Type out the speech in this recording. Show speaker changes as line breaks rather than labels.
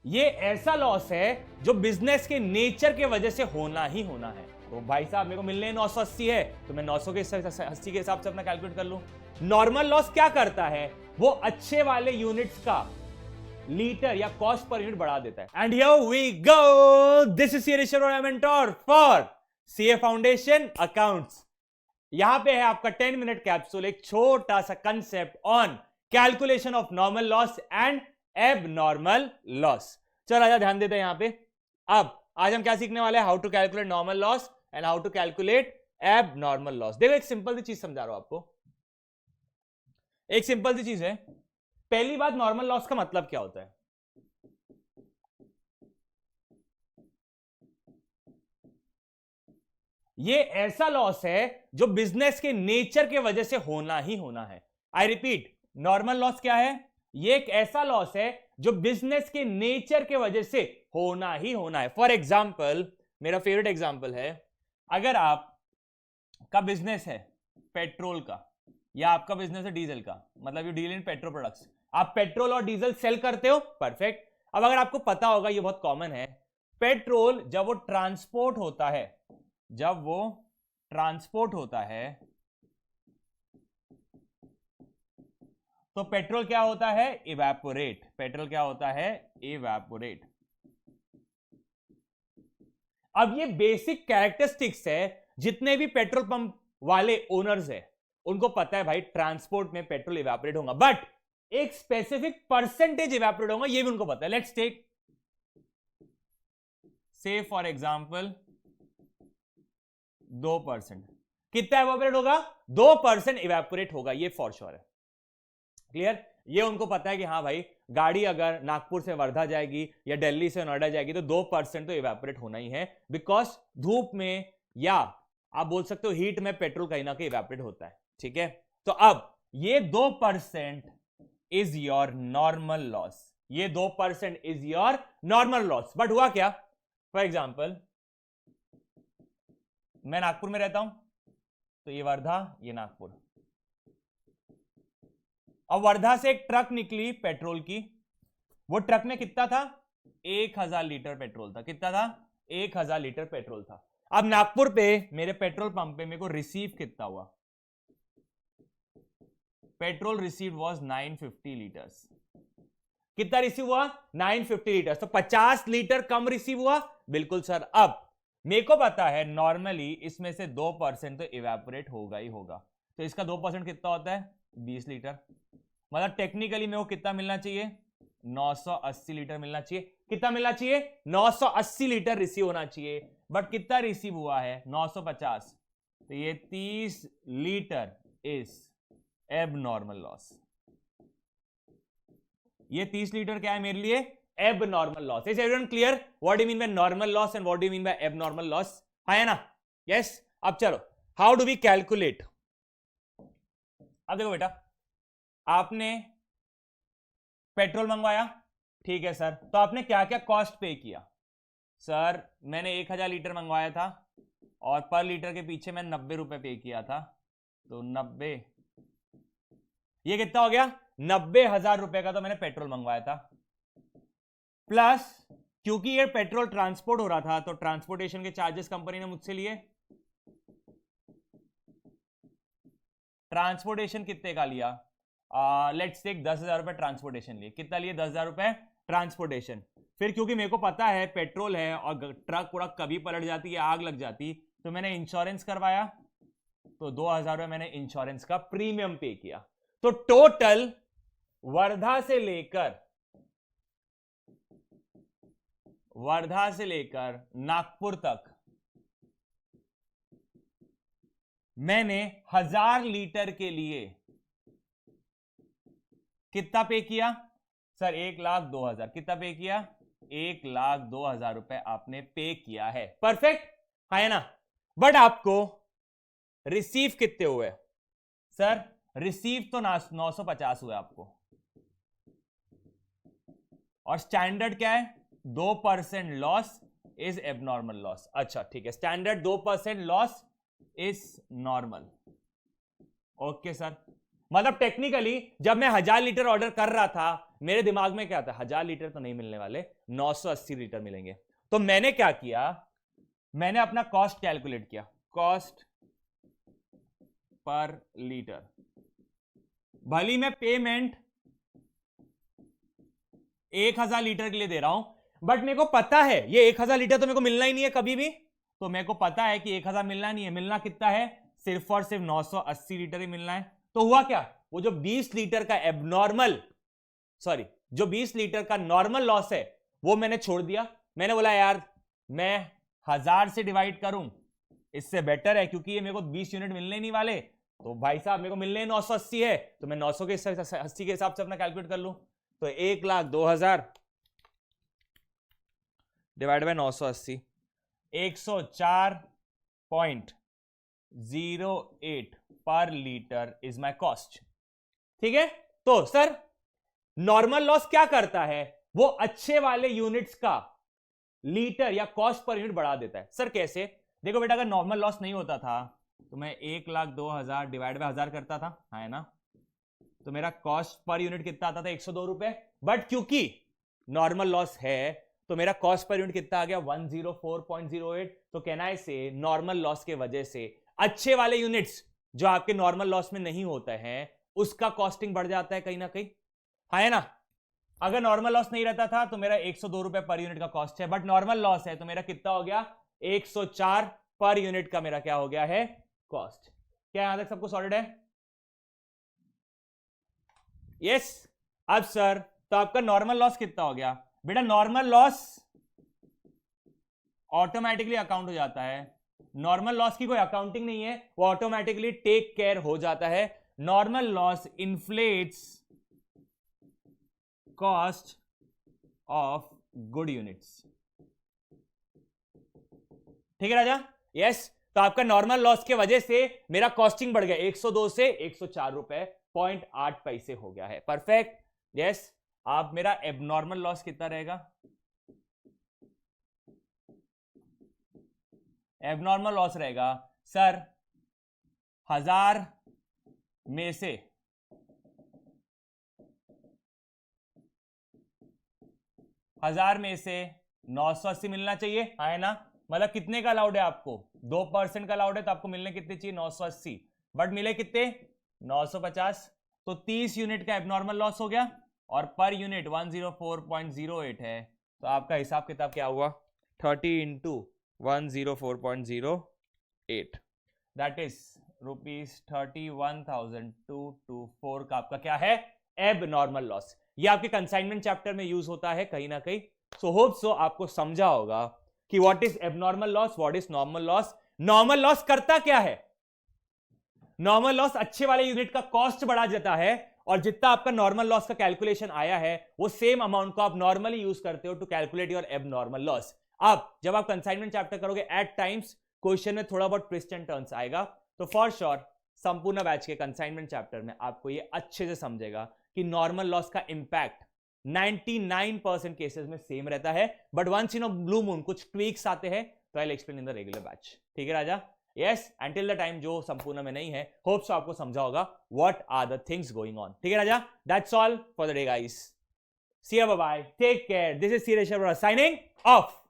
ये ऐसा लॉस है जो बिजनेस के नेचर के वजह से होना ही होना है। तो भाई साहब मेरे को मिलने 980 है तो मैं 900 के 80 के हिसाब से अपना कैलकुलेट कर लूं। नॉर्मल लॉस क्या करता है, वो अच्छे वाले यूनिट्स का लीटर या कॉस्ट पर यूनिट बढ़ा देता है। And here we go, this is your mentor for CA foundation accounts. यहां पे है आपका 10 मिनट कैप्सूल, एक छोटा सा concept on calculation of normal loss and abnormal loss. चल आजा ध्यान देते हैं यहां पे। अब आज हम क्या सीखने वाले हैं, how to calculate normal loss and how to calculate abnormal loss. देखो एक सिंपल सी चीज समझा रहा हूं आपको, एक सिंपल सी चीज है। पहली बात, नॉर्मल लॉस का मतलब क्या होता है? ये ऐसा लॉस है जो बिजनेस के नेचर के वजह से होना ही होना है। आई रिपीट, नॉर्मल लॉस क्या है? ये एक ऐसा लॉस है जो बिजनेस के नेचर के वजह से होना ही होना है। फॉर एग्जाम्पल, मेरा फेवरेट एग्जाम्पल है, अगर आप का बिजनेस है पेट्रोल का या आपका बिजनेस है डीजल का, मतलब you deal in petrol products, आप पेट्रोल और डीजल सेल करते हो, परफेक्ट। अब अगर आपको पता होगा, ये बहुत कॉमन है, पेट्रोल जब वो ट्रांसपोर्ट होता है, जब वो ट्रांसपोर्ट होता है तो पेट्रोल क्या होता है? इवेपोरेट। पेट्रोल क्या होता है? इवेपोरेट। अब ये बेसिक कैरेक्टरिस्टिक्स है, जितने भी पेट्रोल पंप वाले ओनर्स है उनको पता है भाई ट्रांसपोर्ट में पेट्रोल इवेपोरेट होगा, बट एक स्पेसिफिक परसेंटेज इवेपोरेट होगा, ये भी उनको पता है। लेट्स टेक से फॉर एग्जांपल 2%। कितना इवेपोरेट होगा? 2% इवेपोरेट होगा, ये फॉर श्योर है। क्लियर? ये उनको पता है कि हाँ भाई, गाड़ी अगर नागपुर से वर्धा जाएगी या दिल्ली से नोएडा जाएगी तो 2% तो इवेपोरेट होना ही है, बिकॉज धूप में या आप बोल सकते हो हीट में पेट्रोल कहीं ना कहीं इवेपोरेट होता है। ठीक है, तो अब ये 2% इज योर नॉर्मल लॉस। ये 2% is your normal loss. But हुआ क्या? फॉर एग्जाम्पल, मैं नागपुर में रहता हूं, तो ये वर्धा, ये नागपुर। अब वर्धा से एक ट्रक निकली पेट्रोल की, वो ट्रक में कितना था? 1000 लीटर पेट्रोल था। कितना था? 1000 लीटर पेट्रोल था। अब नागपुर पे मेरे पेट्रोल पंप पे मेरे को रिसीव कितना हुआ? Petrol receive was 950 litres. कितना रिसीव हुआ? 950 लीटर्स। तो 50 लीटर कम रिसीव हुआ। बिल्कुल सर। अब मेरे को पता है नॉर्मली इसमें से 2% तो इवेपोरेट होगा ही होगा, तो इसका 2% कितना होता है? 20 लीटर। मतलब टेक्निकली मेरे को कितना मिलना चाहिए? 980 लीटर मिलना चाहिए। कितना मिलना चाहिए? 980 लीटर रिसीव होना चाहिए, बट कितना रिसीव हुआ है? 950। तो ये 30 लीटर इज एबनॉर्मल लॉस। ये 30 लीटर क्या है मेरे लिए? Abnormal loss. Is everyone clear what do mean by normal loss and what do mean by abnormal loss? है ना? यस। अब चलो, हाउ डू वी कैलकुलेट? अब देखो बेटा, आपने पेट्रोल मंगवाया, ठीक है सर, तो आपने क्या क्या कॉस्ट पे किया? सर मैंने 1000 लीटर मंगवाया था और पर लीटर के पीछे मैं 90 रुपए पे किया था, तो 90, ये कितना हो गया? 90,000 रुपए का तो मैंने पेट्रोल मंगवाया था, प्लस क्योंकि ये पेट्रोल ट्रांसपोर्ट हो रहा था तो ट्रांसपोर्टेशन के चार्जेस कंपनी ने मुझसे लिए। ट्रांसपोर्टेशन कितने का लिया? लेट्स टेक 10,000 रुपए ट्रांसपोर्टेशन लिए। कितना लिए? 10,000 रुपए ट्रांसपोर्टेशन। फिर क्योंकि मेरे को पता है पेट्रोल है और ट्रक पूरा कभी पलट जाती है, आग लग जाती, तो मैंने इंश्योरेंस करवाया, तो 2,000 रुपए मैंने इंश्योरेंस का प्रीमियम पे किया। तो टोटल वर्धा से लेकर नागपुर तक मैंने 1000 लीटर के लिए कितना पे किया? सर 1,02,000। कितना पे किया? 1,02,000 रुपए आपने पे किया है। परफेक्ट है ना? बट आपको रिसीव कितने हुए? सर रिसीव तो 950 हुए आपको, और स्टैंडर्ड क्या है? 2% लॉस इज एबनॉर्मल लॉस। अच्छा ठीक है, standard 2% loss is normal. Okay sir. मतलब टेक्निकली जब मैं 1000 लीटर ऑर्डर कर रहा था, मेरे दिमाग में क्या था? 1000 लीटर तो नहीं मिलने वाले, 980 लीटर मिलेंगे। तो मैंने क्या किया, मैंने अपना कॉस्ट कैलकुलेट किया, कॉस्ट पर लीटर। भली मैं पेमेंट 1000 लीटर के लिए दे रहा हूं, बट मेरे को पता है ये 1000 लीटर तो मेरे को मिलना ही नहीं है कभी भी। तो मेरे को पता है कि 1000 मिलना नहीं है, मिलना कितना है, सिर्फ और सिर्फ 980 लीटर ही मिलना है। तो हुआ क्या, वो जो 20 लीटर का एबनॉर्मल, सॉरी जो 20 लीटर का नॉर्मल लॉस है वो मैंने छोड़ दिया। मैंने बोला यार मैं 1000 से डिवाइड करूं, इससे बेटर है, क्योंकि ये मेरे को 20 यूनिट मिलने नहीं वाले। तो भाई साहब मेरे को मिलने 980 है, तो मैं 900 के 80 के हिसाब से अपना कैलकुलेट कर लूं। तो 1,02,000 डिवाइड बाय 980, 104.08 पर लीटर इज माय कॉस्ट। ठीक है, तो सर नॉर्मल लॉस क्या करता है, वो अच्छे वाले यूनिट्स का लीटर या कॉस्ट पर यूनिट बढ़ा देता है। सर कैसे, देखो बेटा अगर नॉर्मल लॉस नहीं होता था तो मैं 1,02,000 डिवाइड बाय 1000 करता था, है ना, तो मेरा कॉस्ट पर यूनिट कितना आता था, 102 रुपए। बट क्योंकि नॉर्मल लॉस है तो मेरा कॉस्ट पर यूनिट कितना आ गया, 104.08। तो कहना है से नॉर्मल लॉस के वजह से अच्छे वाले यूनिट्स जो आपके नॉर्मल लॉस में नहीं होते हैं उसका कॉस्टिंग बढ़ जाता है कहीं ना कहीं, है ना। अगर नॉर्मल लॉस नहीं रहता था तो मेरा 102 रुपए पर यूनिट का कॉस्ट है, बट नॉर्मल लॉस है तो मेरा कितना हो गया, 104 पर यूनिट का मेरा क्या हो गया है, कॉस्ट। क्या यहां तक सबको सॉलिड है? यस। अब सर तो आपका नॉर्मल लॉस कितना हो गया बेटा, नॉर्मल लॉस ऑटोमेटिकली अकाउंट हो जाता है। नॉर्मल लॉस की कोई अकाउंटिंग नहीं है, वो ऑटोमेटिकली टेक केयर हो जाता है। Normal loss inflates cost of good units. ठीक है राजा, यस। तो आपका नॉर्मल लॉस के वजह से मेरा कॉस्टिंग बढ़ गया 102 से 104 रुपए 0.8 पैसे हो गया है। Perfect, yes. आप मेरा एबनॉर्मल लॉस कितना रहेगा, एबनॉर्मल लॉस रहेगा सर 1000 में से 980 मिलना चाहिए, है ना। मतलब कितने का अलाउड है आपको, 2% का अलाउड है, तो आपको मिलने कितने चाहिए, 980। बट मिले कितने, 950। तो 30 यूनिट का एबनॉर्मल लॉस हो गया और पर यूनिट 104.08 है। तो आपका हिसाब किताब क्या हुआ, 30 इंटू 104.08 दैट इज ₹31,224 का आपका क्या है, एबनॉर्मल लॉस। ये आपके कंसाइनमेंट चैप्टर में यूज होता है कहीं ना कहीं। सो होप सो आपको समझा होगा कि what is abnormal loss, what is normal loss. Normal loss करता क्या है, नॉर्मल लॉस अच्छे वाले यूनिट का कॉस्ट बढ़ा देता है, और जितना आपका नॉर्मल लॉस का कैलकुलेशन आया है वो सेम अमाउंट को आप नॉर्मली यूज करते हो to calculate your abnormal loss. अब जब आप कंसाइनमेंट चैप्टर करोगे एट टाइम्स क्वेश्चन में थोड़ा बहुत ट्विस्ट एंड टर्न्स आएगा, तो फॉर श्योर संपूर्ण बैच के कंसाइनमेंट चैप्टर में आपको ये अच्छे से समझेगा कि नॉर्मल लॉस का इंपैक्ट 99% केसेस में सेम रहता है, but once in a blue moon कुछ ट्वीक्स आते हैं, तो I will explain in the regular batch. ठीक है राजा, यस। एंटिल द टाइम जो संपूर्ण में नहीं है, होप्स आपको समझा होगा what are the things going on. ठीक है राजा, that's all for the day guys, see you, bye bye, take care, this is Suresh signing of.